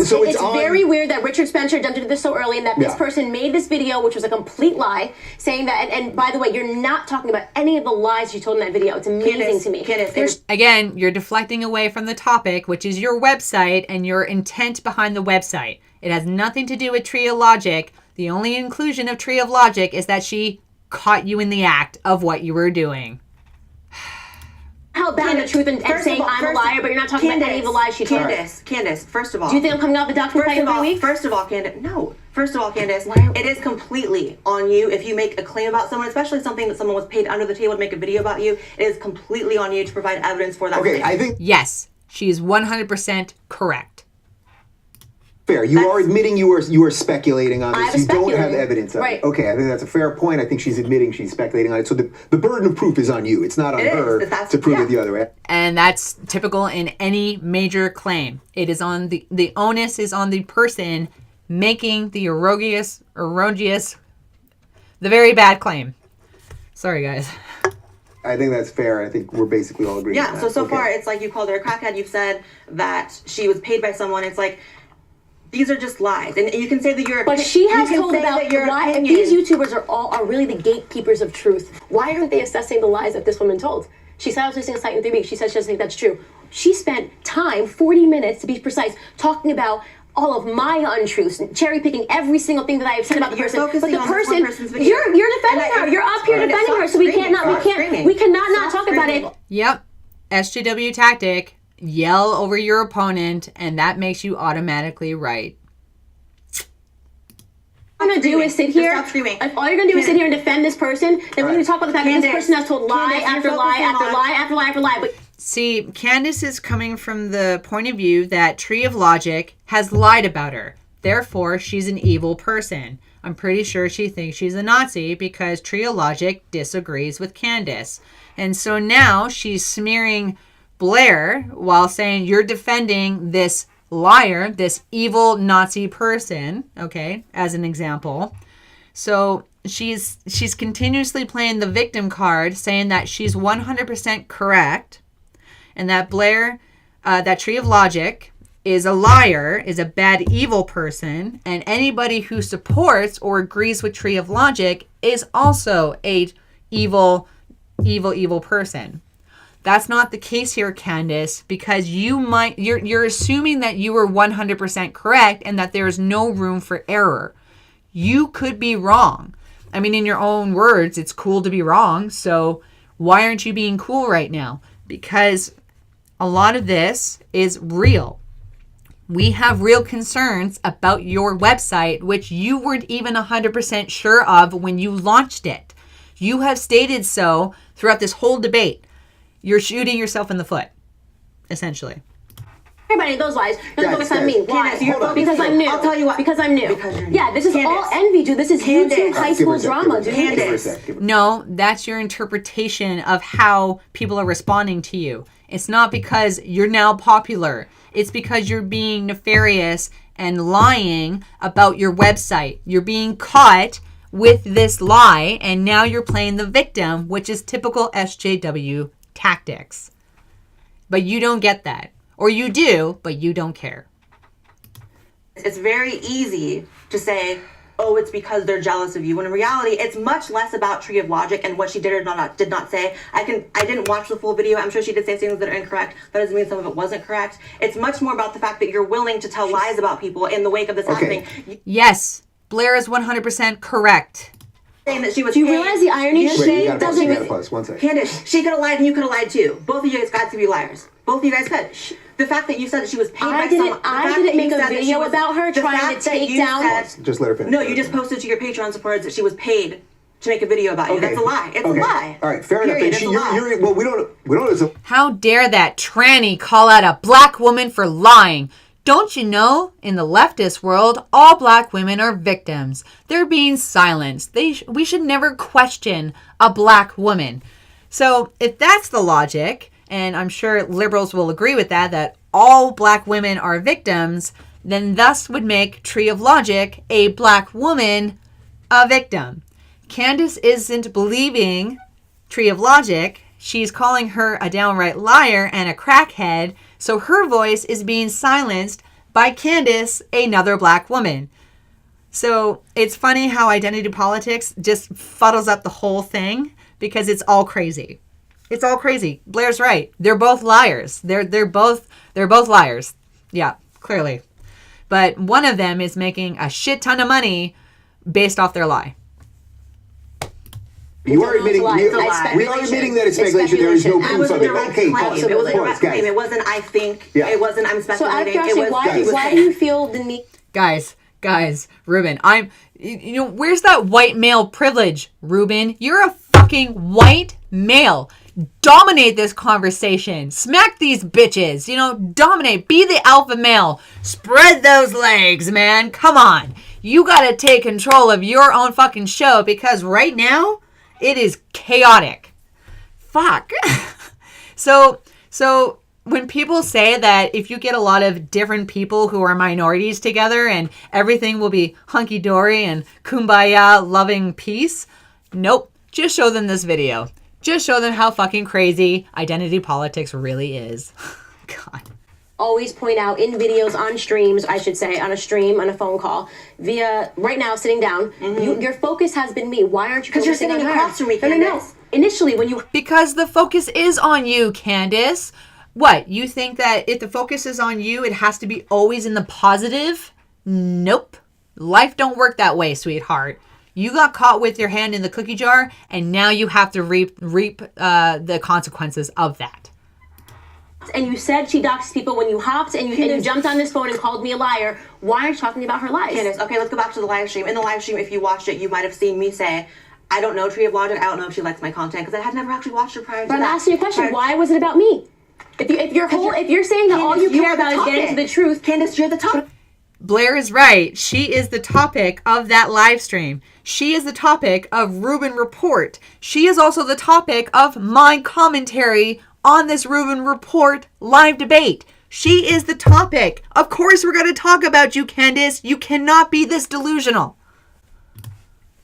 it's very weird that Richard Spencer did this so early, and that this person made this video, which was a complete lie, saying that. And by the way, you're not talking about any of the lies you told in that video. It's amazing to me. Candace, again, you're deflecting away from the topic, which is your website and your intent behind the website. It has nothing to do with Tree of Logic. The only inclusion of Tree of Logic is that she caught you in the act of what you were doing. Held down the truth and saying I'm a liar, but you're not talking about any of the lies she told. Candace, first of all. Do you think I'm coming off the document every week? First of all, Candace, it is completely on you if you make a claim about someone, especially something that someone was paid under the table to make a video about you. It is completely on you to provide evidence for that. Okay, I think... Yes, she is 100% correct. Fair. You are admitting you are speculating on this. You don't have evidence of it. Okay, I think that's a fair point. I think she's admitting she's speculating on it. So the burden of proof is on you. It's not on her to prove it the other way. And that's typical in any major claim. It is on the onus is on the person making the erroneous, the very bad claim. Sorry, guys. I think that's fair. I think we're basically all agreeing. Yeah. So far, it's like you called her a crackhead. You've said that she was paid by someone. It's like, these are just lies, and you can say that you're. But she has told about why. If these YouTubers are really the gatekeepers of truth, why aren't they assessing the lies that this woman told? She said I was listening to a site in 3 weeks. She says she doesn't think that's true. She spent time, 40 minutes to be precise, talking about all of my untruths, cherry picking every single thing that I have said about the person. But the person, you're defending her. You're up here defending her, so we cannot not talk about it. Yep, SJW tactic. Yell over your opponent, and that makes you automatically right. All you're gonna do is sit here. If all you're gonna do is sit here and defend this person, then we're gonna talk about the fact that this person has told lie after lie after lie after lie after lie. But see, Candace is coming from the point of view that Tree of Logic has lied about her. Therefore, she's an evil person. I'm pretty sure she thinks she's a Nazi because Tree of Logic disagrees with Candace. And so now she's smearing Blaire while saying you're defending this liar, this evil Nazi person, okay, as an example. So she's continuously playing the victim card, saying that she's 100% correct and that Blaire, that Tree of Logic is a liar, is a bad evil person, and anybody who supports or agrees with Tree of Logic is also a evil person. That's not the case here, Candace, because you're assuming that you were 100% correct and that there is no room for error. You could be wrong. I mean, in your own words, it's cool to be wrong. So why aren't you being cool right now? Because a lot of this is real. We have real concerns about your website, which you weren't even 100% sure of when you launched it. You have stated so throughout this whole debate. You're shooting yourself in the foot, essentially. Everybody, those lies. Don't focus on me. Why? Because I'm new. I'll tell you why. Because I'm new. Yeah, this is all envy, dude. This is YouTube high school drama, dude. No, that's your interpretation of how people are responding to you. It's not because you're now popular. It's because you're being nefarious and lying about your website. You're being caught with this lie, and now you're playing the victim, which is typical SJW tactics. But you don't get that. Or you do, but you don't care. It's very easy to say, oh, it's because they're jealous of you. When in reality, it's much less about Tree of Logic and what she did or did not say. I didn't watch the full video. I'm sure she did say things that are incorrect. That doesn't mean some of it wasn't correct. It's much more about the fact that you're willing to tell lies about people in the wake of this happening. Yes, Blaire is 100% correct. Saying that she was. Do you realize the irony? She doesn't. Candace, she could have lied and you could have lied too. Both of you guys got to be liars. Both of you guys could. The fact that you said that she was paid by someone. I didn't make a video about her trying to take down. Just let her finish. No, you just posted to your Patreon supporters that she was paid to make a video about you. That's a lie. It's a lie. All right, fair enough. Well, we don't. How dare that tranny call out a black woman for lying? Don't you know, in the leftist world, all black women are victims. They're being silenced. We should never question a black woman. So if that's the logic, and I'm sure liberals will agree with that all black women are victims, then thus would make Tree of Logic a black woman a victim. Candace isn't believing Tree of Logic. She's calling her a downright liar and a crackhead, so her voice is being silenced. by Candace, another black woman. So it's funny how identity politics just fuddles up the whole thing because it's all crazy. It's all crazy. Blaire's right. They're both liars. They're both liars. Yeah, clearly. But one of them is making a shit ton of money based off their lie. You are admitting, we are admitting that it's speculation. There is no proof of it. Okay, pause. It wasn't, I think. Yeah. It wasn't, I'm speculating. So out of curiosity, why do you feel the need? Guys, Ruben, where's that white male privilege, Ruben? You're a fucking white male. Dominate this conversation. Smack these bitches. Dominate. Be the alpha male. Spread those legs, man. Come on. You gotta take control of your own fucking show because right now, it is chaotic. Fuck. So when people say that if you get a lot of different people who are minorities together and everything will be hunky-dory and kumbaya loving peace, nope. Just show them this video. Just show them how fucking crazy identity politics really is. God. Always point out in videos, on streams, I should say, on a stream, on a phone call, via right now sitting down. Your focus has been me. Why aren't you? Because you're sitting across from me, Candace. No. Initially, when you because the focus is on you, Candace. What, you think that if the focus is on you, it has to be always in the positive? Nope. Life don't work that way, sweetheart. You got caught with your hand in the cookie jar, and now you have to reap the consequences of that. And you said she doxed people when you hopped and you jumped on this phone and called me a liar. Why are you talking about her lies? Candace, okay, let's go back to the live stream. In the live stream, if you watched it, you might have seen me say, I don't know Tree of Logic. I don't know if she likes my content because I had never actually watched her prior to that. But I'm asking you a question. Why was it about me? If you're saying that all you care about is getting to the truth, Candace, you're the topic. Blaire is right. She is the topic of that live stream. She is the topic of Ruben Report. She is also the topic of my commentary on this Ruben Report live debate. She is the topic. Of course we're going to talk about you, Candace. You cannot be this delusional.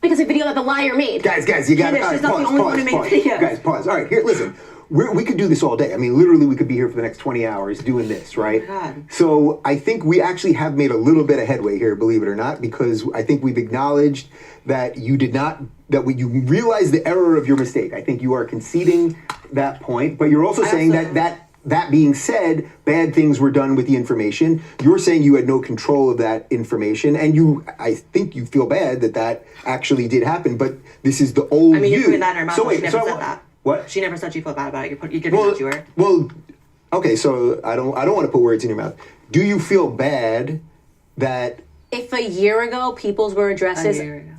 Because a video that the liar made. Guys, you got to pause. Guys, pause. All right, here, listen. We could do this all day. I mean, literally, we could be here for the next 20 hours doing this, right? Oh my God. So I think we actually have made a little bit of headway here, believe it or not, because I think we've acknowledged that you you realized the error of your mistake. I think you are conceding that point, but you're also saying that being said, bad things were done with the information. You're saying you had no control of that information, and I think you feel bad that actually did happen, but this is the old you. I mean, you're putting that in her mouth, so she never said that. What? She never said she felt bad about it. You didn't know you were. Well, okay, so I don't want to put words in your mouth. Do you feel bad that if a year ago people's were addresses? A year ago.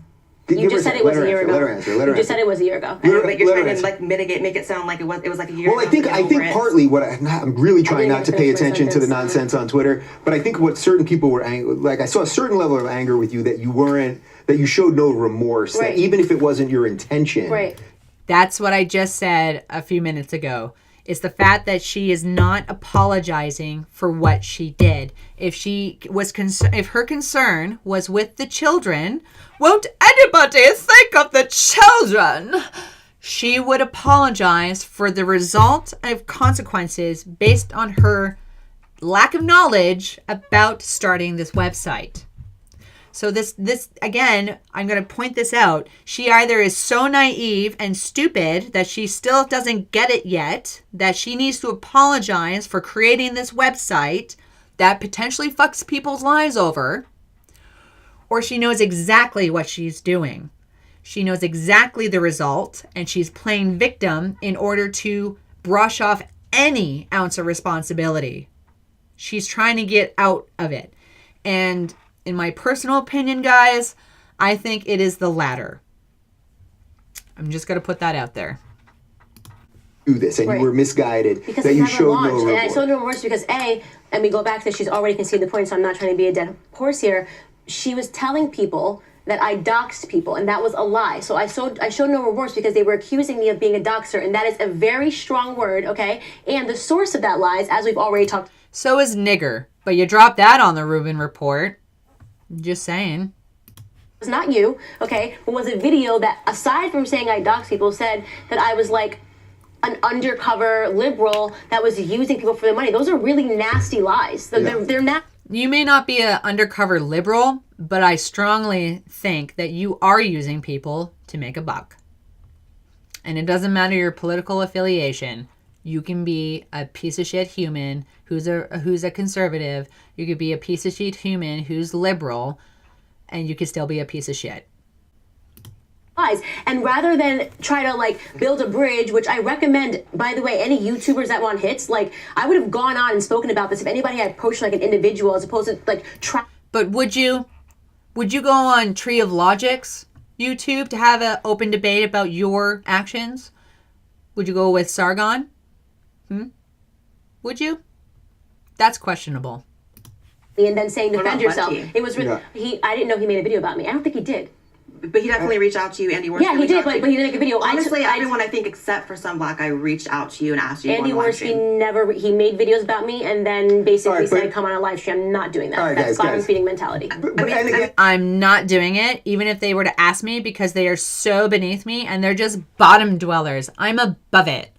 You just said it was a year ago. Let her answer. You just said it was a year ago. But you're trying to mitigate, make it sound like it was like a year ago. Well, I think partly what I'm really trying not to pay attention to the nonsense on Twitter, but I think what certain people were I saw a certain level of anger with you that you showed no remorse, right. That even if it wasn't your intention. Right. That's what I just said a few minutes ago. It's the fact that she is not apologizing for what she did. If her concern was with the children, won't anybody think of the children? She would apologize for the result of consequences based on her lack of knowledge about starting this website. So this again, I'm going to point this out. She either is so naive and stupid that she still doesn't get it yet, that she needs to apologize for creating this website that potentially fucks people's lives over, or she knows exactly what she's doing. She knows exactly the result, and she's playing victim in order to brush off any ounce of responsibility. She's trying to get out of it. And in my personal opinion, guys, I think it is the latter. I'm just going to put that out there. Do this, and right. You were misguided. Because that you showed no remorse. And I showed no remorse because and we go back to she's already conceded the point, so I'm not trying to be a dead horse here. She was telling people that I doxed people, and that was a lie. So I showed no remorse because they were accusing me of being a doxer, and that is a very strong word, okay? And the source of that lies, as we've already talked. So is nigger, but you dropped that on the Ruben Report. Just saying. It's not you, okay? It was a video that, aside from saying I doxed people, said that I was like an undercover liberal that was using people for their money. Those are really nasty lies. They're not. You may not be an undercover liberal, but I strongly think that you are using people to make a buck. And it doesn't matter your political affiliation. You can be a piece of shit human who's a conservative. You could be a piece of shit human who's liberal, and you could still be a piece of shit. And rather than try to like build a bridge, which I recommend, by the way, any YouTubers that want hits, like I would have gone on and spoken about this if anybody had approached like an individual as opposed to like But would you go on Tree of Logic's YouTube to have an open debate about your actions? Would you go with Sargon? Would you? That's questionable. and then saying defend yourself. Bunty? It was I didn't know he made a video about me. I don't think he did. But he definitely reached out to you. Andy Worski. Yeah, he did, but he didn't make a video. Honestly, everyone I think except for Some Black, I reached out to you and asked you. Andy Worski never. He made videos about me and then basically said, "Come on a live stream." I'm not doing that. That's bottom feeding mentality. I'm not doing it, even if they were to ask me, because they are so beneath me and they're just bottom dwellers. I'm above it.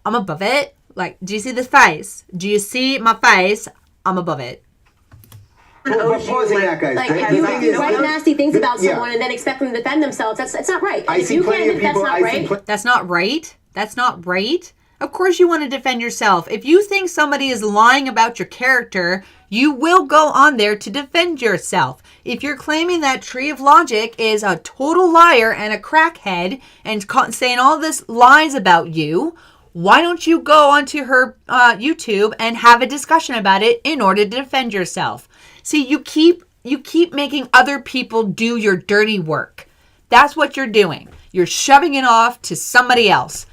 I'm above it. Like, do you see the face? Do you see my face? I'm above it. But pausing that, guys. You write nasty things about someone and then expect them to defend themselves. That's not right. If you can't admit that's not right. That's not right. That's not right. Of course you want to defend yourself. If you think somebody is lying about your character, you will go on there to defend yourself. If you're claiming that Tree of Logic is a total liar and a crackhead and saying all this lies about you, why don't you go onto her YouTube and have a discussion about it in order to defend yourself? See, you keep making other people do your dirty work. That's what you're doing. You're shoving it off to somebody else.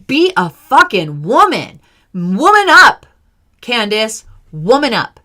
Be a fucking woman. Woman up, Candace. Woman up.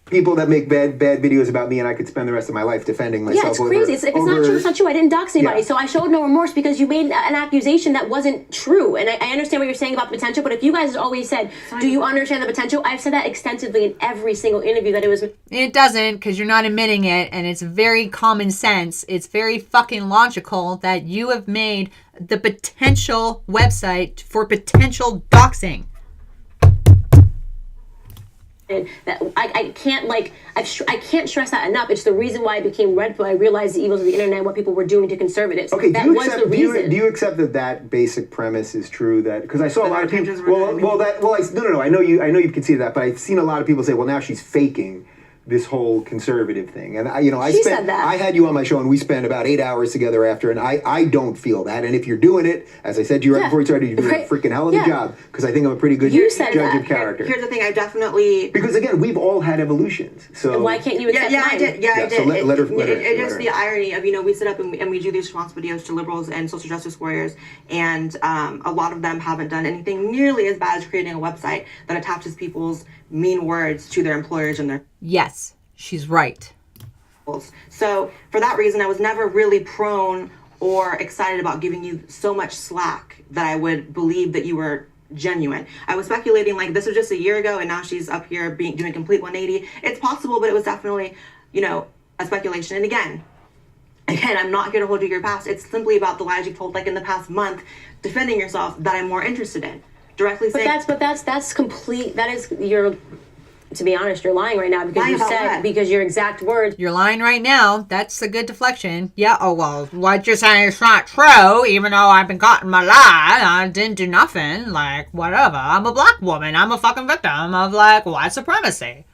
People that make bad videos about me, and I could spend the rest of my life defending myself. Yeah, it's crazy. If it's not true, it's not true. I didn't dox anybody, so I showed no remorse because you made an accusation that wasn't true. And I understand what you're saying about the potential, but if you guys always said, "Do you understand the potential?" I've said that extensively in every single interview that it was. It doesn't, because you're not admitting it, and it's very common sense. It's very fucking logical that you have made the potential website for potential doxing. And that I can't stress that enough. It's the reason why I became red pill. I realized the evils of the internet and what people were doing to conservatives. Okay, that do you was accept? the reason. Do you accept that basic premise is true? That because I saw a lot of people. No. I know you've conceded that, but I've seen a lot of people say, "Well, now she's faking this whole conservative thing." And said that. I had you on my show, and we spent about 8 hours together after, and I don't feel that. And if you're doing it, as I said to you right before we started, you're doing a freaking hell of a job, because I think I'm a pretty good judge of character. Here's the thing, I definitely... Because again, we've all had evolutions. So and why can't you accept mine? I did. So let her. It's just the irony of, we sit up and we do these response videos to liberals and social justice warriors, and a lot of them haven't done anything nearly as bad as creating a website that attaches people's mean words to their employers and their... Yes. She's right. So for that reason, I was never really prone or excited about giving you so much slack that I would believe that you were genuine. I was speculating like this was just a year ago and now she's up here doing complete 180. It's possible, but it was definitely, a speculation. And again, I'm not here to hold you to your past. It's simply about the lies you've told like in the past month, defending yourself, that I'm more interested in. Directly saying... That's complete. That is your... To be honest, you're lying right now because your exact words. You're lying right now. That's a good deflection. Yeah, oh well, what you're saying is not true, even though I've been caught in my lie. I didn't do nothing. Like, whatever. I'm a black woman. I'm a fucking victim of, white supremacy.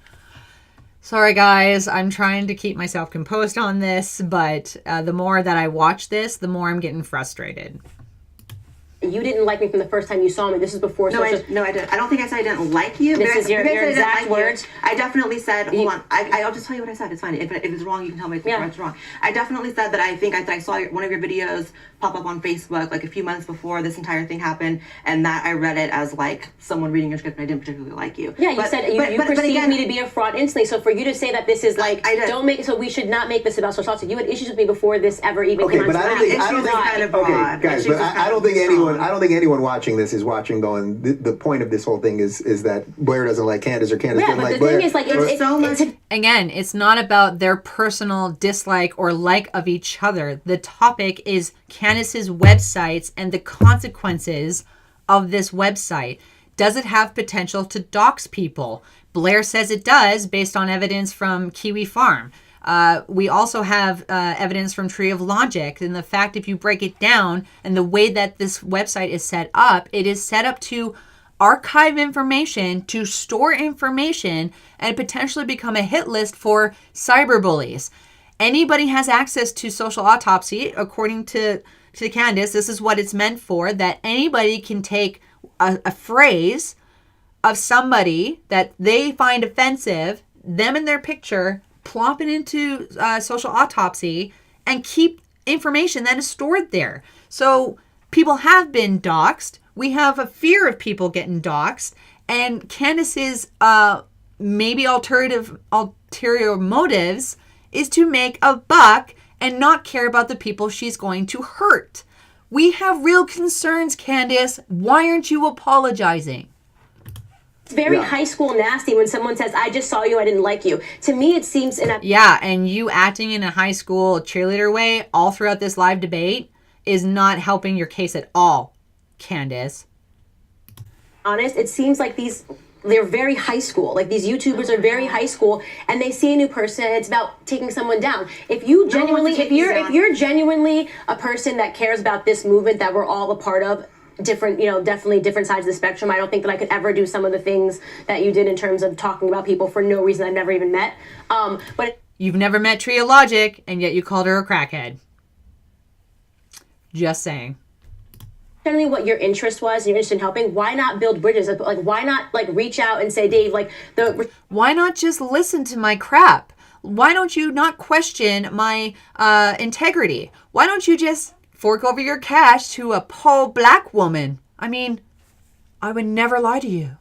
Sorry, guys. I'm trying to keep myself composed on this, but the more that I watch this, the more I'm getting frustrated. You didn't like me from the first time you saw me. This is before. No, I didn't. I don't think I said I didn't like you. This is your exact words. I definitely said, hold on. I'll just tell you what I said. It's fine. If it's wrong, you can tell me if it's wrong. I definitely said that I think I saw one of your videos pop up on Facebook like a few months before this entire thing happened, and that I read it as like someone reading your script and I didn't particularly like you. Yeah, you said you perceived me to be a fraud instantly. So for you to say that this is like, don't make, so we should not make this about social justice. You had issues with me before this ever even came on. But I don't think anyone watching this is watching going, the point of this whole thing is that Blaire doesn't like Candace or Candace doesn't like Blaire. Yeah, but the thing is, it's so much... Again, it's not about their personal dislike or like of each other. The topic is Candace's websites and the consequences of this website. Does it have potential to dox people? Blaire says it does based on evidence from Kiwi Farm. We also have evidence from Tree of Logic, and the fact if you break it down and the way that this website is set up, it is set up to archive information, to store information, and potentially become a hit list for cyberbullies. Anybody has access to Social Autopsy, according to Candace. This is what it's meant for, that anybody can take a phrase of somebody that they find offensive, them in their picture, plop it into Social Autopsy, and keep information that is stored there. So people have been doxxed. We have a fear of people getting doxxed. And Candace's maybe ulterior motives is to make a buck and not care about the people she's going to hurt. We have real concerns, Candace. Why aren't you apologizing? It's very high school nasty when someone says, I just saw you, I didn't like you. To me, it seems Yeah, and you acting in a high school cheerleader way all throughout this live debate is not helping your case at all, Candace. honest. It seems like they're very high school. Like these YouTubers are very high school, and they see a new person. And it's about taking someone down. If you're genuinely a person that cares about this movement that we're all a part of, definitely different sides of the spectrum. I don't think that I could ever do some of the things that you did in terms of talking about people for no reason I've never even met. But you've never met Tree of Logic, and yet you called her a crackhead. Just saying. Generally what your interest was and you're interested in helping, why not build bridges? Like, why not reach out and say, Dave, why not just listen to my crap? Why don't you not question my integrity? Why don't you just fork over your cash to a poor black woman? I mean, I would never lie to you.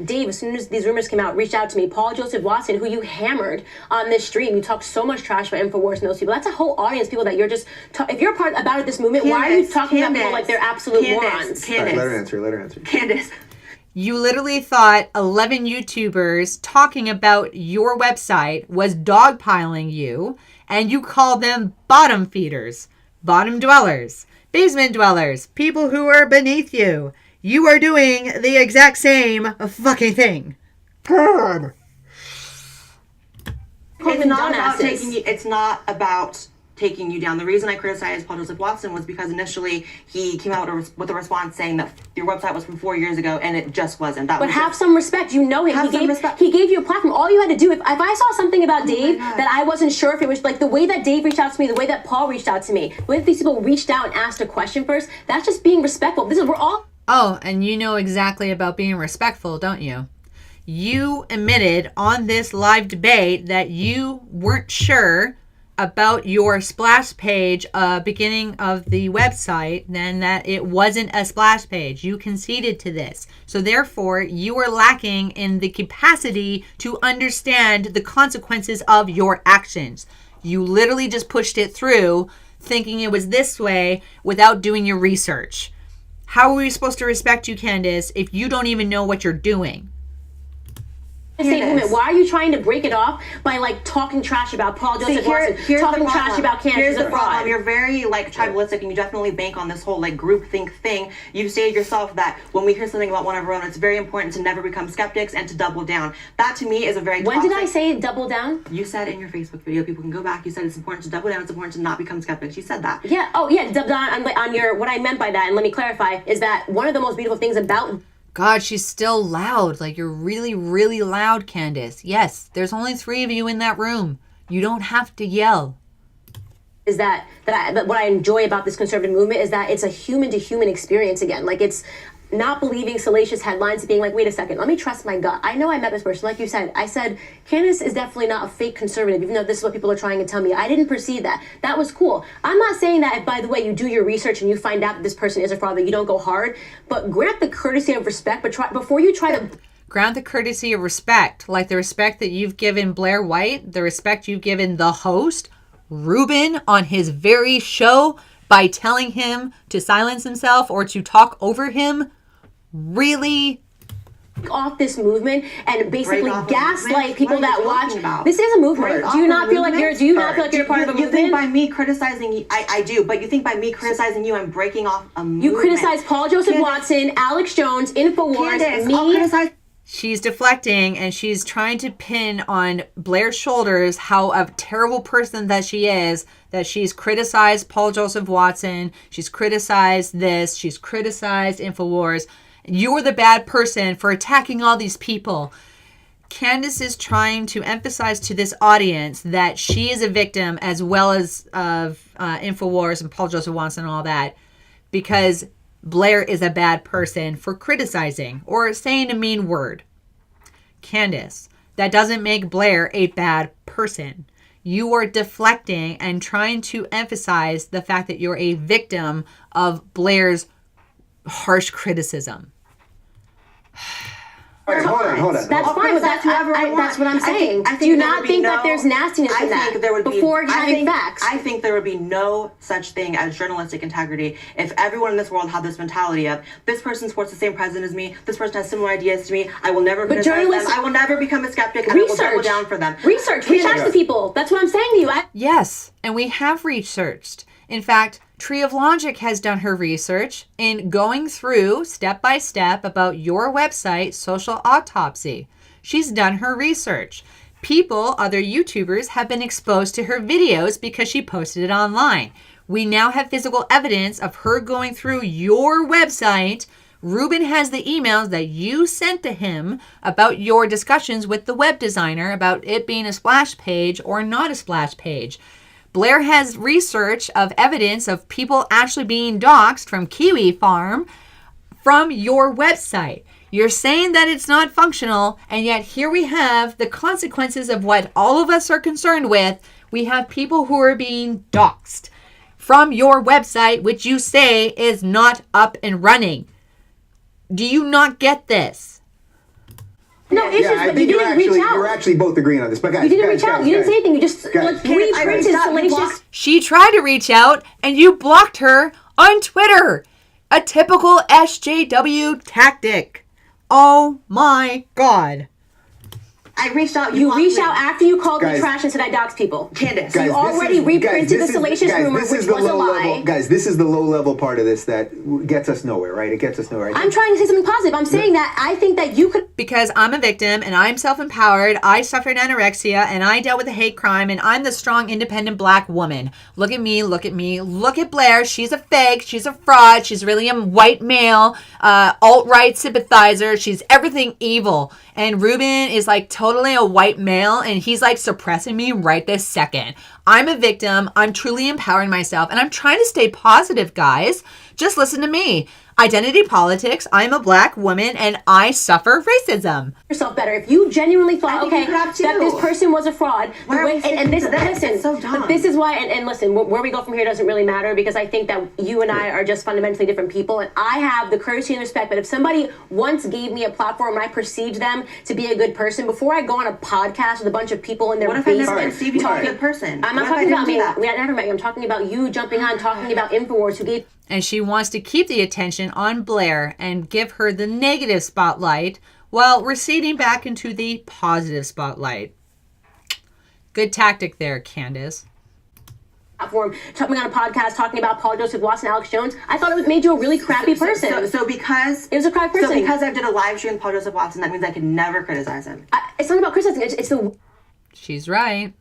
Dave, as soon as these rumors came out, reached out to me. Paul Joseph Watson, who you hammered on this stream, you talked so much trash about InfoWars and those people. That's a whole audience of people that you're just. If you're part about this movement, why are you talking about people like they're absolute morons? Candace. Let her answer. Candace. You literally thought 11 YouTubers talking about your website was dogpiling you, and you called them bottom feeders, bottom dwellers, basement dwellers, people who are beneath you. You are doing the exact same fucking thing. God. It's not about taking you down. The reason I criticized Paul Joseph Watson was because initially he came out with a response saying that your website was from 4 years ago, and it just wasn't. But have some respect. You know him. He gave you a platform. All you had to do, if I saw something about Dave that I wasn't sure if it was like the way that Dave reached out to me, the way that Paul reached out to me, the way that these people reached out and asked a question first, that's just being respectful. We're all. Oh, and you know exactly about being respectful, don't you? You admitted on this live debate that you weren't sure about your splash page beginning of the website, then that it wasn't a splash page. You conceded to this. So therefore, you were lacking in the capacity to understand the consequences of your actions. You literally just pushed it through thinking it was this way without doing your research. How are we supposed to respect you, Candace, if you don't even know what you're doing? Why are you trying to break it off by talking trash about Paul Joseph Watson, talking trash about Candace? Here's the problem. You're very tribalistic, and you definitely bank on this whole groupthink thing. You've stated yourself that when we hear something about one of our own, it's very important to never become skeptics and to double down. That to me is a very When did I say double down? You said in your Facebook video, people can go back, you said it's important to double down, it's important to not become skeptics. You said that. Yeah. Oh yeah, double down on your. What I meant by that, and let me clarify, is that one of the most beautiful things about. God, she's still loud. You're really, really loud, Candace. Yes, there's only 3 of you in that room. You don't have to yell. Is that what I enjoy about this conservative movement is that it's a human-to-human experience again. It's not believing salacious headlines and being wait a second, let me trust my gut. I know I met this person. Like you said, I said, Candace is definitely not a fake conservative, even though this is what people are trying to tell me. I didn't perceive that. That was cool. I'm not saying that if, by the way, you do your research and you find out that this person is a fraud, that you don't go hard, but grant the courtesy of respect, before you try to... Grant the courtesy of respect, like the respect that you've given Blaire White, the respect you've given the host, Ruben, on his very show, by telling him to silence himself or to talk over him. Really? Off this movement and basically gaslight people that watch. This is a movement. Do you not feel like you're part of a movement? You think by me criticizing you, I do, but you think by me criticizing you, I'm breaking off a movement. You criticize Paul Joseph Watson, Alex Jones, InfoWars, Candace, me. She's deflecting and she's trying to pin on Blaire's shoulders how a terrible person that she is, that she's criticized Paul Joseph Watson, she's criticized this, she's criticized InfoWars. You're the bad person for attacking all these people. Candace is trying to emphasize to this audience that she is a victim as well as of InfoWars and Paul Joseph Watson and all that, because Blaire is a bad person for criticizing or saying a mean word. Candace, that doesn't make Blaire a bad person. You are deflecting and trying to emphasize the fact that you're a victim of Blaire's harsh criticism. All right, hold on. That's fine, but that's what I'm saying. Do you not think that there's nastiness in that before having facts? I think there would be no such thing as journalistic integrity if everyone in this world had this mentality of, this person supports the same president as me, this person has similar ideas to me, I will never criticize them, I will never become a skeptic, and I will double down for them. Reach out to people. That's what I'm saying to you. Yes, and we have researched. In fact, Tree of Logic has done her research in going through step by step about your website, Social Autopsy. She's done her research. People, other YouTubers, have been exposed to her videos because she posted it online. We now have physical evidence of her going through your website. Ruben has the emails that you sent to him about your discussions with the web designer about it being a splash page or not a splash page. Blaire has research of evidence of people actually being doxxed from Kiwi Farm from your website. You're saying that it's not functional, and yet here we have the consequences of what all of us are concerned with. We have people who are being doxxed from your website, which you say is not up and running. Do you not get this? No, it's just I you think didn't reach out. you're actually both agreeing on this. But guys, You didn't reach out. You didn't say anything. You just reprinted salacious. She tried to reach out and you blocked her on Twitter. A typical SJW tactic. Oh my God. I reached out. You reached out after you called me trash and said I doxed people. Candace. So you already reprinted the salacious rumor, which was a lie. Guys, this is the low-level part of this that gets us nowhere, right? It gets us nowhere. I'm trying to say something positive. I'm saying that I think that you could... Because I'm a victim and I'm self-empowered. I suffered anorexia and I dealt with a hate crime and I'm the strong, independent black woman. Look at me. Look at me. Look at Blaire. She's a fake. She's a fraud. She's really a white male, alt-right sympathizer. She's everything evil. And Ruben is like totally a white male and he's like suppressing me right this second. I'm a victim. I'm truly empowering myself and I'm trying to stay positive, guys. Just listen to me. Identity politics. I'm a black woman and I suffer racism. Yourself better. If you genuinely thought, okay, that this person was a fraud, and this, listen, it's so dumb. But this is why, and listen, where we go from here doesn't really matter because I think that you and I are just fundamentally different people, and I have the courtesy and respect that if somebody once gave me a platform and I perceived them to be a good person, before I go on a podcast with a bunch of people in their basement, what if I never perceived you to be a good person? I'm not talking about me. I never met you. I'm talking about you jumping on, talking about InfoWars who gave... And she wants to keep the attention on Blaire and give her the negative spotlight while receding back into the positive spotlight. Good tactic there, Candace. Platform, talking on a podcast, talking about Paul Joseph Watson, Alex Jones. I thought it made you a really crappy person. So because it was a crappy person. So because I did a live stream with Paul Joseph Watson, that means I can never criticize him. It's not about criticizing. It's the... She's right.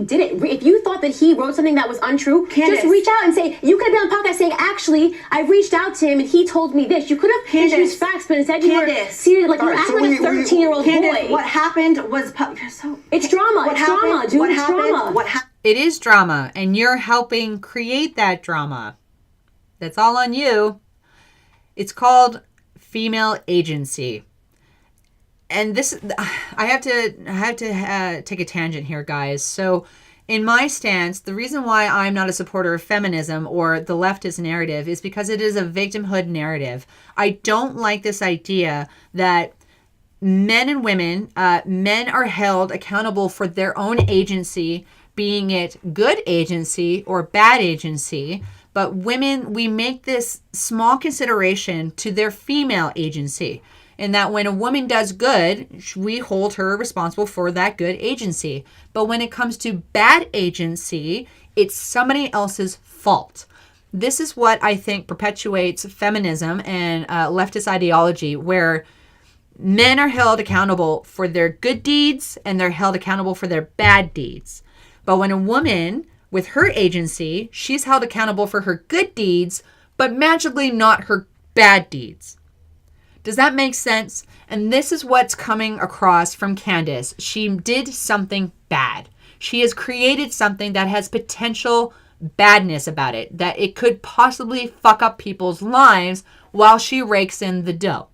Did it. If you thought that he wrote something that was untrue, Candace, just reach out and say, you could have been on the podcast saying, actually, I reached out to him and he told me this. You could have introduced facts, but instead you were seated like you acted like a 13-year-old boy. What happened was... It's drama. It's drama, dude. It's drama. What happened? It is drama, and you're helping create that drama. That's all on you. It's called female agency. And this, I have to take a tangent here, guys. So in my stance, the reason why I'm not a supporter of feminism or the leftist narrative is because it is a victimhood narrative. I don't like this idea that men and women, men are held accountable for their own agency, being it good agency or bad agency. But women, we make this small consideration to their female agency. In that when a woman does good, we hold her responsible for that good agency. But when it comes to bad agency, it's somebody else's fault. This is what I think perpetuates feminism and leftist ideology, where Men are held accountable for their good deeds and they're held accountable for their bad deeds. But when a woman with her agency, she's held accountable for her good deeds, but magically not her bad deeds. Does that make sense? And this is what's coming across from Candace. She did something bad. She has created something that has potential badness about it, that it could possibly fuck up people's lives while she rakes in the dough.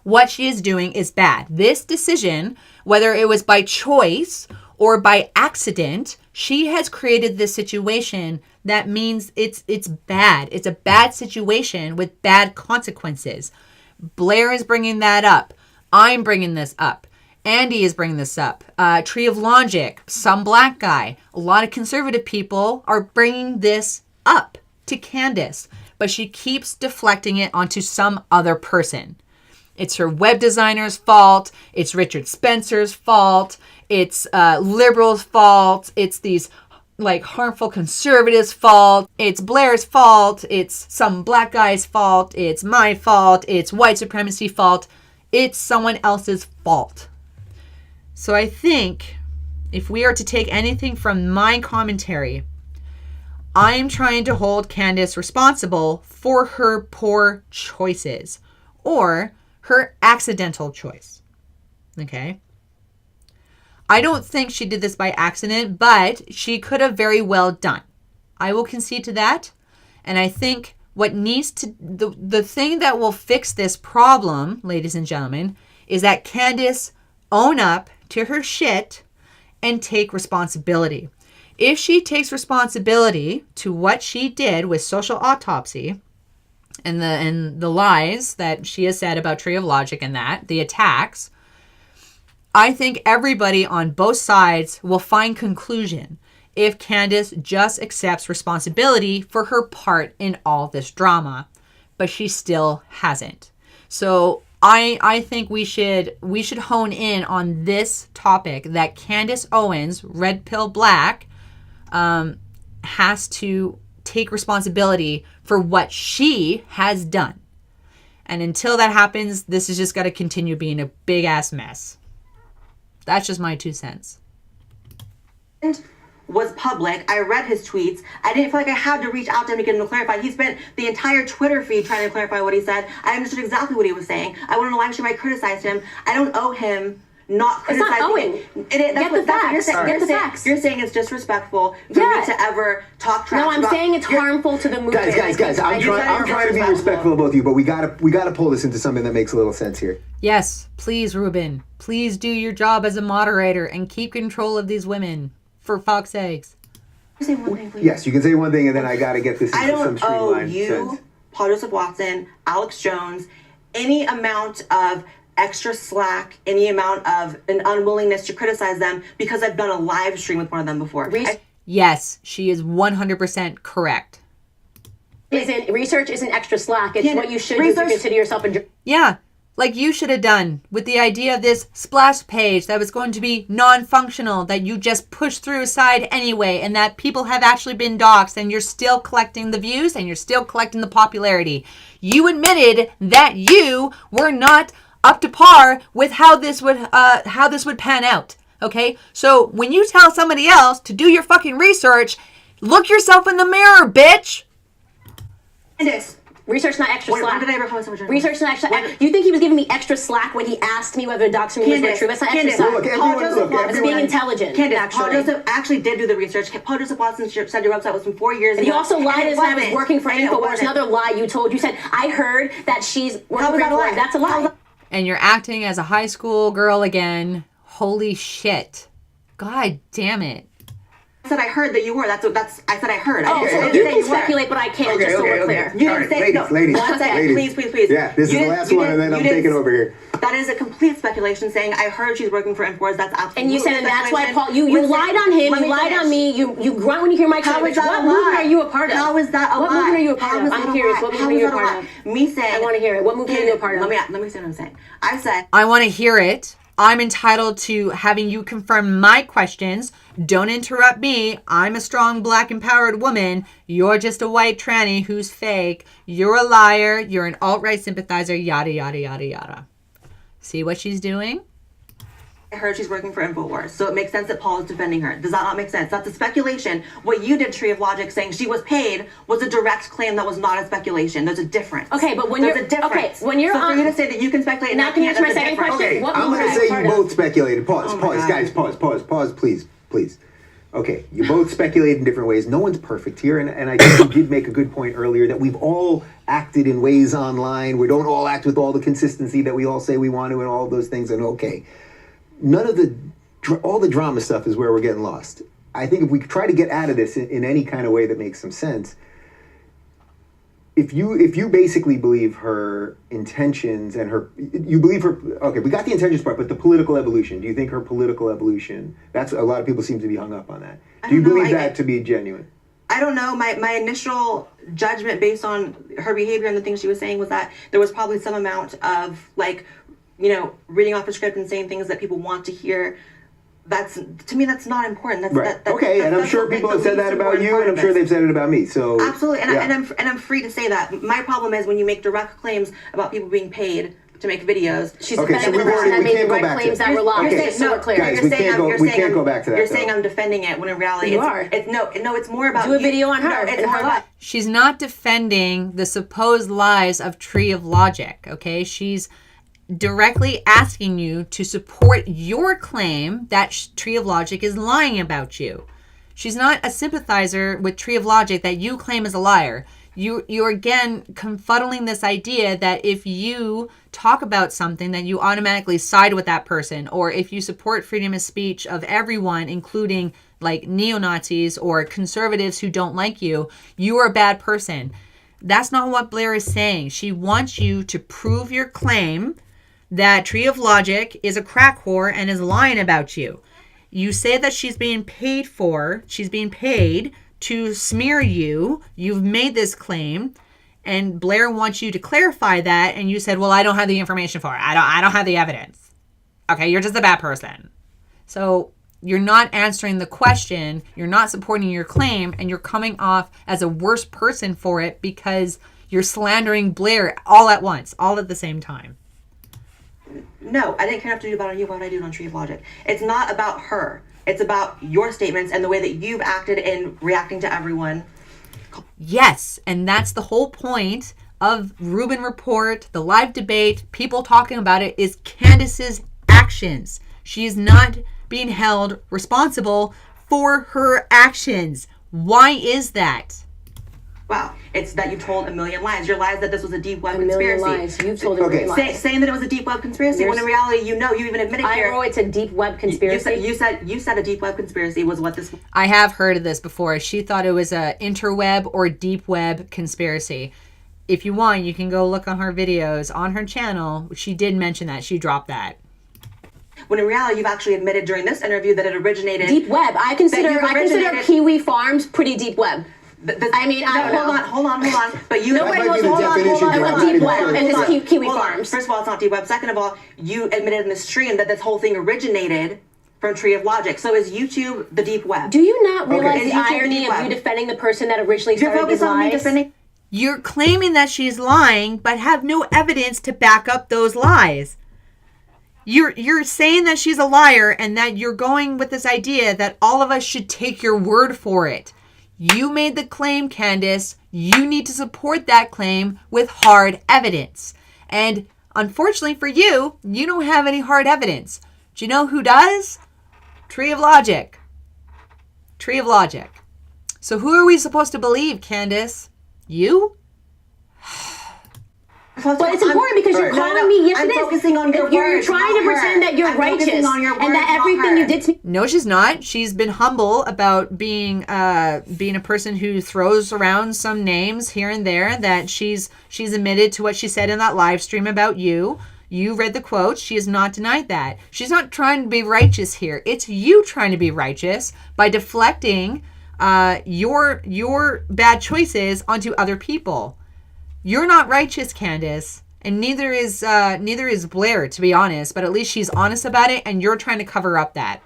What she is doing is bad. This decision, whether it was by choice or by accident, she has created this situation that means it's bad. It's a bad situation with bad consequences. Blaire is bringing that up. I'm bringing this up. Andy is bringing this up. Tree of Logic, some black guy. A lot of conservative people are bringing this up to Candace, but she keeps deflecting it onto some other person. It's her web designer's fault. It's Richard Spencer's fault. It's liberals' fault. It's these like harmful conservatives' fault. It's Blaire's fault. It's some black guy's fault. It's my fault. It's white supremacy fault. It's someone else's fault. So I think if we are to take anything from my commentary, I'm trying to hold Candace responsible for her poor choices or her accidental choice. Okay? I don't think she did this by accident, but she could have very well done. I will concede to that. And I think what needs to, the thing that will fix this problem, ladies and gentlemen, is that Candace own up to her shit and take responsibility. If she takes responsibility to what she did with social autopsy and the lies that she has said about Tree of Logic and that, the attacks, I think everybody on both sides will find conclusion if Candace just accepts responsibility for her part in all this drama. But she still hasn't. So I think we should hone in on this topic that Candace Owens, Red Pill Black, has to take responsibility for what she has done. And until that happens, this is just got to continue being a big ass mess. That's just my 2 cents. Was public. I read his tweets. I didn't feel like I had to reach out to him to get him to clarify. He spent the entire Twitter feed trying to clarify what he said. I understood exactly what he was saying. I went on a live stream. I criticized him. I don't owe him not criticizing. It's not owing. Get the facts. Get the facts. You're saying it's disrespectful for me to ever talk trash. No, I'm saying it's harmful to the movement. Guys, I'm trying to be respectful of both of you, but we gotta pull this into something that makes a little sense here. Yes, please, Ruben. Please do your job as a moderator and keep control of these women, for fuck's sakes. Say one thing, please. Yes, you can say one thing, and then I gotta get this into some I don't owe streamlined you, sense. Paul Joseph Watson, Alex Jones, any amount of extra slack, any amount of an unwillingness to criticize them because I've done a live stream with one of them before. Yes, she is 100% correct. Research isn't extra slack. It's what you should do to consider yourself a... Yeah, like you should have done with the idea of this splash page that was going to be non-functional, that you just push through aside anyway, and that people have actually been doxxed, and you're still collecting the views and you're still collecting the popularity. You admitted that you were not up to par with how this would pan out. Okay, so when you tell somebody else to do your fucking research, look yourself in the mirror, bitch. Candace, research not extra slack. When did I ever promise so much? Research not extra. You think he was giving me extra slack when he asked me whether doxing me was true? That's not extra slack. That's being intelligent. Candace, Paul Joseph actually did do the research. Paul Joseph Watson said your website was from 4 years ago. And you also lied as I was working for InfoWars. Another lie you told. You said, I heard that she's working for InfoWars. That's a lie. And you're acting as a high school girl again. Holy shit. God damn it. I said I heard that you were. I said I heard. Oh, so you can speculate, but I can't, just so we're clear. You didn't say no. Ladies, one second, please. Yeah, this is the last one, and then I'm taking over here. That is a complete speculation. Saying I heard she's working for InfoWars. That's absolutely. And you said, and that's why Paul. You lied on him. You lied on me. You grunt when you hear my comments. What movement are you a part of? How is that a lie? What movement are you a part of? I'm curious. What movement are you a part of? Me saying. I want to hear it. What movement are you a part of? Let me say what I'm saying. I said. I want to hear it. I'm entitled to having you confirm my questions. Don't interrupt me. I'm a strong, black, empowered woman. You're just a white tranny who's fake. You're a liar. You're an alt-right sympathizer, yada, yada, yada, yada. See what she's doing? I heard she's working for InfoWars, so it makes sense that Paul is defending her. Does that not make sense? That's a speculation. What you did, Tree of Logic, saying she was paid was a direct claim that was not a speculation. There's a difference. Okay, but when There's you're a difference. okay, when you're so on, for you to say that you can speculate and now I can you can't, answer my that's a second difference. question? Okay, What I'm was going to I say part you of? both speculated. Pause, Oh my pause, God. guys, pause, please. Okay, you both speculate in different ways. No one's perfect here, and I think you did make a good point earlier that we've all acted in ways online. We don't all act with all the consistency that we all say we want to and all of those things, and okay. None of all the drama stuff is where we're getting lost. I think if we try to get out of this in any kind of way that makes some sense, if you basically believe her intentions and you believe her, okay, we got the intentions part, but the political evolution, do you think her political evolution, that's a lot of people seem to be hung up on that. Do you believe that to be genuine? I don't know. My initial judgment based on her behavior and the things she was saying was that there was probably some amount of reading off a script and saying things that people want to hear. To me, that's not important. That's right. And I'm sure people have said that about you, and I'm sure they've said it about me. So absolutely, and, yeah. I'm free to say that. My problem is when you make direct claims about people being paid to make videos. She's okay, so defending the person that we made can't go direct back claims to that were lies. Okay, Just so we're clear. guys, we can't go back to that. You're saying I'm defending it when in reality You are. It's more about Do a video on her. No, it's and more her about life. She's not defending the supposed lies of Tree of Logic, okay? She's directly asking you to support your claim that Tree of Logic is lying about you. She's not a sympathizer with Tree of Logic that you claim is a liar. You're again confuddling this idea that if you talk about something that you automatically side with that person, or if you support freedom of speech of everyone, including like neo-Nazis or conservatives who don't like you, you are a bad person. That's not what Blaire is saying. She wants you to prove your claim that Tree of Logic is a crack whore and is lying about you. You say that she's being paid to smear you. You've made this claim, and Blaire wants you to clarify that, and you said, well, I don't have the information for it. I don't have the evidence. Okay, you're just a bad person. So you're not answering the question, you're not supporting your claim, and you're coming off as a worse person for it because you're slandering Blaire all at once, all at the same time. No, I didn't care enough to do about you. Why would I do it on Tree of Logic? It's not about her. It's about your statements and the way that you've acted in reacting to everyone. Yes, and that's the whole point of Rubin Report, the live debate, people talking about it, is Candace's actions. She is not being held responsible for her actions. Why is that? Wow, it's that you told a million lies. Your lies that this was a deep web A million conspiracy. lies. You've told a million lies. Saying that it was a deep web conspiracy when in reality you even admitted here. I know it's a deep web conspiracy. You said a deep web conspiracy was what this. I have heard of this before. She thought it was a interweb or deep web conspiracy. If you want, you can go look on her videos on her channel. She did mention that. She dropped that. When in reality, you've actually admitted during this interview that it originated. Deep web. I consider Kiwi Farms pretty deep web. I mean, I don't know. Hold on. But you Nobody knows hold on. deep web and this Kiwi Farms. First of all, it's not deep web. Second of all, you admitted in the stream that this whole thing originated from Tree of Logic. So is YouTube the deep web? Do you not realize Is the YouTube irony deep of web? you defending the person that originally You're started these focused on me lies? defending. You're claiming that she's lying, but have no evidence to back up those lies. You're saying that she's a liar and that you're going with this idea that all of us should take your word for it. You made the claim, Candace. You need to support that claim with hard evidence. And unfortunately for you, you don't have any hard evidence. Do you know who does? Tree of Logic. Tree of Logic. So who are we supposed to believe, Candace? You? But it's important because you're calling me. Yes, I'm it is. focusing on your You're words, trying not to pretend her. that you're I'm righteous focusing on your and words, that not everything her. you did to me. No, she's not. She's been humble about being a person who throws around some names here and there. That she's admitted to what she said in that live stream about you. You read the quotes. She has not denied that. She's not trying to be righteous here. It's you trying to be righteous by deflecting your bad choices onto other people. You're not righteous, Candace. And neither is Blaire, to be honest. But at least she's honest about it, and you're trying to cover up that.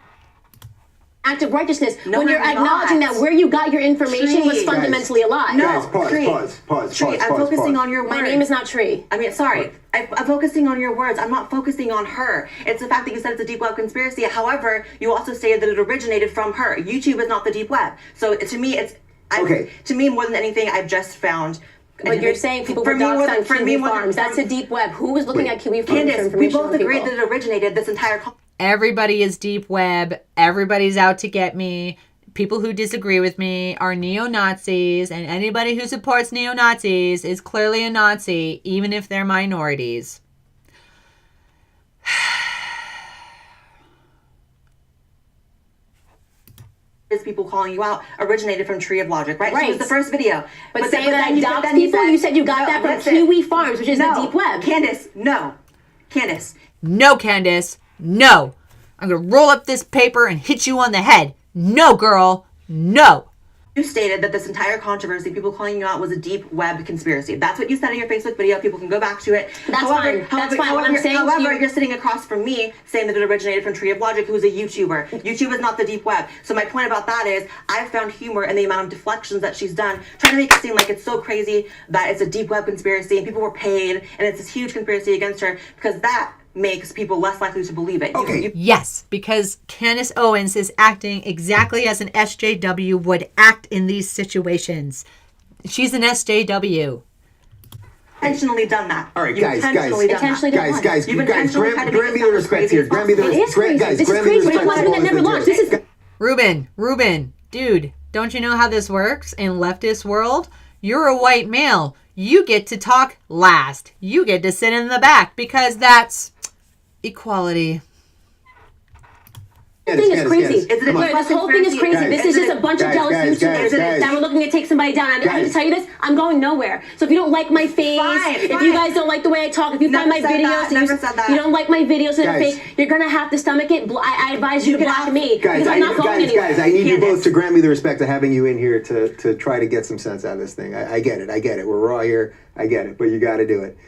act of righteousness No, when you're I'm acknowledging not. that where you got your information was Tree. fundamentally a lie. No. Guys, pause, Tree. pause. Tree, I'm focusing on your words. My name is not Tree. I mean, sorry. I'm focusing on your words. I'm not focusing on her. It's the fact that you said it's a deep web conspiracy. However, you also stated that it originated from her. YouTube is not the deep web. So to me, Okay. To me, more than anything, I've just found. But you're saying people were doxed on Kiwi Farms. That's a deep web. Who was looking at Kiwi Farms for Candace, information we both on agreed people? that it originated this entire. Everybody is deep web. Everybody's out to get me. People who disagree with me are neo-Nazis, and anybody who supports neo-Nazis is clearly a Nazi, even if they're minorities. Is people calling you out originated from Tree of Logic, right? She Right. was the first video. But saying that I then doxed then people, you said you got that from listen. Kiwi Farms, which is No, the deep web. Candace, no. Candace, No, Candace. No. I'm going to roll up this paper and hit you on the head. No, girl. No. you stated that this entire controversy, people calling you out, was a deep web conspiracy. That's what you said in your Facebook video. People can go back to it. That's fine. That's fine. What I'm saying to However, you- you're sitting across from me saying that it originated from Tree of Logic, who's a YouTuber. YouTube is not the deep web. So my point about that is I've found humor in the amount of deflections that she's done, trying to make it seem like it's so crazy that it's a deep web conspiracy and people were paid and it's this huge conspiracy against her, because that makes people less likely to believe it. Okay. Yes, because Candace Owens is acting exactly as an SJW would act in these situations. She's an SJW. Intentionally done that. All right, You've guys, intentionally done Intentionally that. done what? guys, You've intentionally tried to grant me make the it sound respect as here. crazy Grant me the as It is crazy. guys, This is grant me the crazy. We respect. don't want for to all never the launched. things This here. is Ruben, dude, don't you know how this works in leftist world? You're a white male. You get to talk last. You get to sit in the back because that's equality. The thing is crazy. Is it a Blaire, this whole thing is crazy. Guys, this is just a bunch of jealous YouTubers guys. that were looking to take somebody down. I can tell you this, I'm going nowhere. So if you don't like my face, if you guys don't like the way I talk, if you find my videos, you don't like my videos that are fake, you're gonna have to stomach it. I advise you to block me because I'm not going anywhere. Guys, I need you both to grant me the respect of having you in here to try to get some sense out of this thing. I get it. We're raw here. I get it, but you got to do it.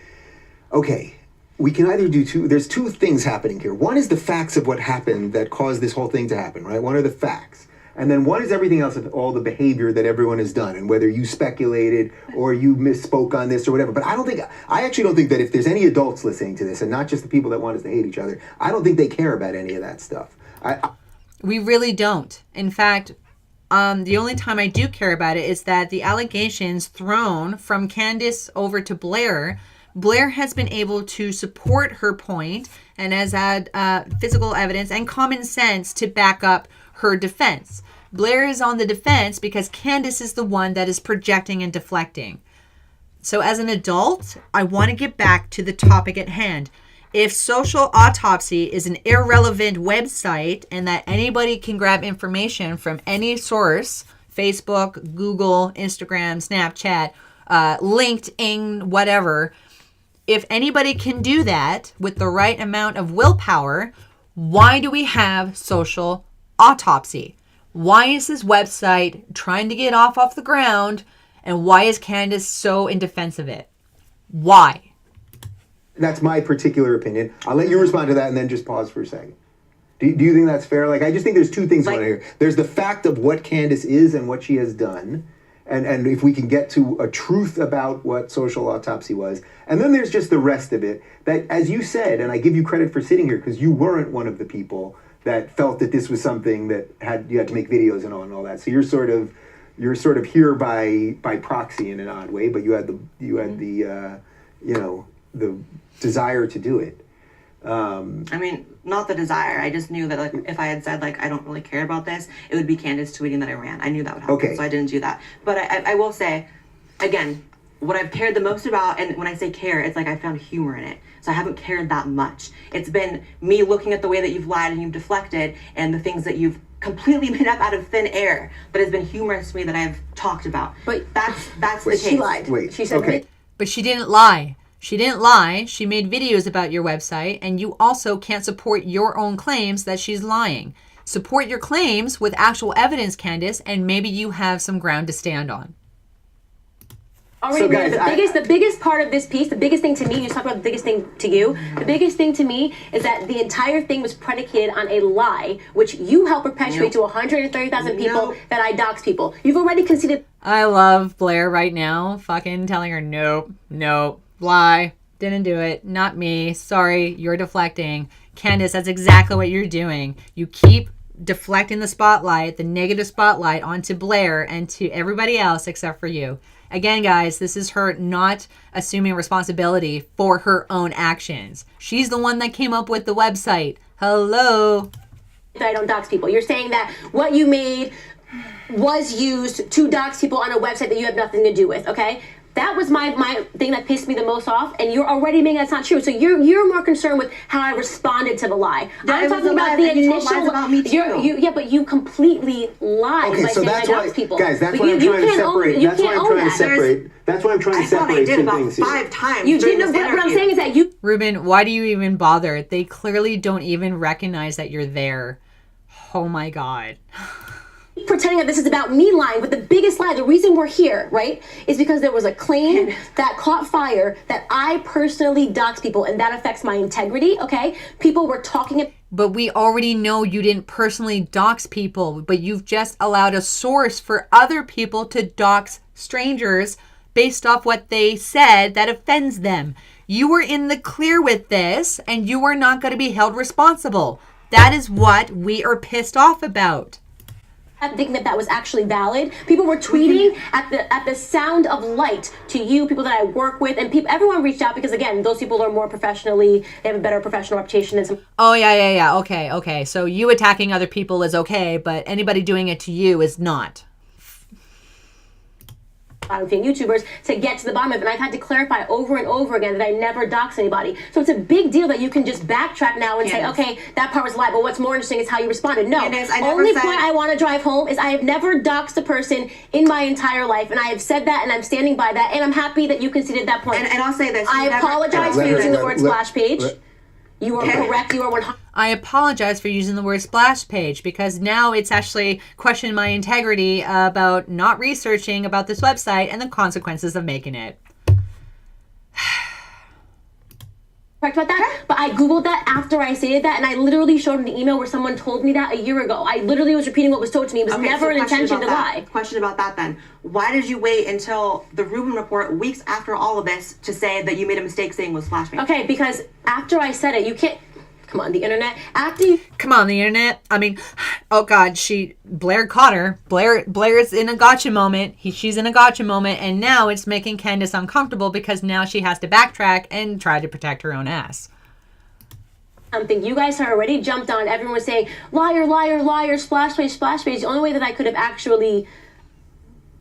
Okay. We can either do there's two things happening here. One is the facts of what happened that caused this whole thing to happen, right? One are the facts. And then one is everything else of all the behavior that everyone has done and whether you speculated or you misspoke on this or whatever. But I actually don't think that if there's any adults listening to this and not just the people that want us to hate each other, I don't think they care about any of that stuff. We really don't. In fact, the only time I do care about it is that the allegations thrown from Candace over to Blaire has been able to support her point and has had physical evidence and common sense to back up her defense. Blaire is on the defense because Candace is the one that is projecting and deflecting. So as an adult, I want to get back to the topic at hand. If Social Autopsy is an irrelevant website and that anybody can grab information from any source, Facebook, Google, Instagram, Snapchat, LinkedIn, whatever, if anybody can do that with the right amount of willpower, why do we have Social Autopsy? Why is this website trying to get off the ground? And why is Candace so in defense of it? Why? That's my particular opinion. I'll let you respond to that and then just pause for a second. Do you think that's fair? I just think there's two things going on here. There's the fact of what Candace is and what she has done. And if we can get to a truth about what Social Autopsy was. And then there's just the rest of it that, as you said, and I give you credit for sitting here because you weren't one of the people that felt that this was something that you had to make videos and all that. So you're sort of here by proxy in an odd way, but you had the desire to do it. I mean, not the desire. I just knew that if I had said I don't really care about this, it would be Candace tweeting that I ran. I knew that would happen, Okay. so I didn't do that. But I will say, again, what I've cared the most about, and when I say care, it's I found humor in it. So I haven't cared that much. It's been me looking at the way that you've lied and you've deflected and the things that you've completely made up out of thin air that has been humorous to me that I've talked about. But that's the case. she lied. Wait, She said okay. But she didn't lie. She didn't lie. She made videos about your website, and you also can't support your own claims that she's lying. Support your claims with actual evidence, Candace, and maybe you have some ground to stand on. Already, So, guys, the biggest part of this piece, the biggest thing to me, you talk about the biggest thing to you, the biggest thing to me is that the entire thing was predicated on a lie, which you helped perpetuate to 130,000 people that I dox people. You've already conceded. I love Blaire right now, fucking telling her, nope, lie, didn't do it, not me, sorry, you're deflecting. Candace, that's exactly what you're doing. You keep deflecting the spotlight, the negative spotlight, onto Blaire and to everybody else except for you. Again, guys, this is her not assuming responsibility for her own actions. She's the one that came up with the website. Hello. That I don't dox people. You're saying that what you made was used to dox people on a website that you have nothing to do with, okay? That was my thing that pissed me the most off, and you're already making that's not true. So you're more concerned with how I responded to the lie. I'm talking about the initial. About me too. But you completely lied by saying I dox people. Guys, that's why I'm trying to separate. That's why I'm trying to separate. That's why I'm trying to separate two things here. I did about 5 times. You didn't. What I'm saying is that you. Ruben, why do you even bother? They clearly don't even recognize that you're there. Oh my God. Pretending that this is about me lying, but the biggest lie, the reason we're here, right, is because there was a claim that caught fire that I personally dox people, and that affects my integrity, okay? People were talking. But we already know you didn't personally dox people, but you've just allowed a source for other people to dox strangers based off what they said that offends them. You were in the clear with this, and you are not going to be held responsible. That is what we are pissed off about. Thinking that was actually valid. People were tweeting at the sound of light to you, people that I work with, and everyone reached out because, again, those people are more professionally, they have a better professional reputation than some. Oh, yeah. Okay. So you attacking other people is okay, but anybody doing it to you is not. Bottom-feeding YouTubers to get to the bottom of it, and I've had to clarify over and over again that I never dox anybody. So it's a big deal that you can just backtrack now and say, okay, that part was a lie, but what's more interesting is how you responded. No, Candace, only point I want to drive home is I have never doxed a person in my entire life, and I have said that, and I'm standing by that, and I'm happy that you conceded that point. And I'll say this. I apologize for using the word splash page. You are correct. You are 100%. I apologize for using the word splash page because now it's actually questioning my integrity about not researching about this website and the consequences of making it. Correct about that, but I Googled that after I stated that, and I literally showed an email where someone told me that a year ago. I literally was repeating what was told to me. It was never an intention to lie. Question about that then. Why did you wait until the Rubin report, weeks after all of this, to say that you made a mistake saying was splash page? Okay, because after I said it, you can't. Come on, the internet. Come on, the internet. I mean, oh God, Blaire caught her. Blaire's in a gotcha moment. She's in a gotcha moment, and now it's making Candace uncomfortable because now she has to backtrack and try to protect her own ass. Something you guys had already jumped on. Everyone was saying, liar, liar, liar, splash page, splash page. The only way that I could have actually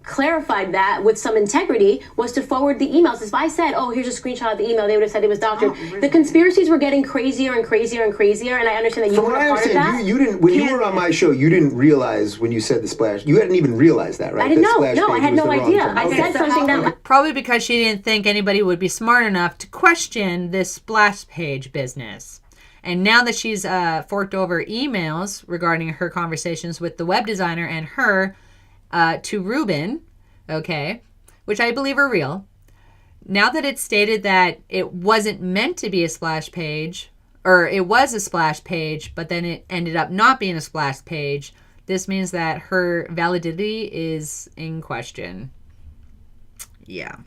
clarified that with some integrity was to forward the emails. If I said, oh, here's a screenshot of the email, they would have said it was doctored. Really? The conspiracies were getting crazier and crazier and crazier, and I understand that you were a part of that. You didn't, when you were on my show, you didn't realize when you said the splash, you hadn't even realized that, right? I didn't know. No, I had no idea. I said something that... Probably because she didn't think anybody would be smart enough to question this splash page business. And now that she's forked over emails regarding her conversations with the web designer and her to Ruben, okay, which I believe are real. Now that it's stated that it wasn't meant to be a splash page, or it was a splash page, but then it ended up not being a splash page, this means that her validity is in question. Yeah.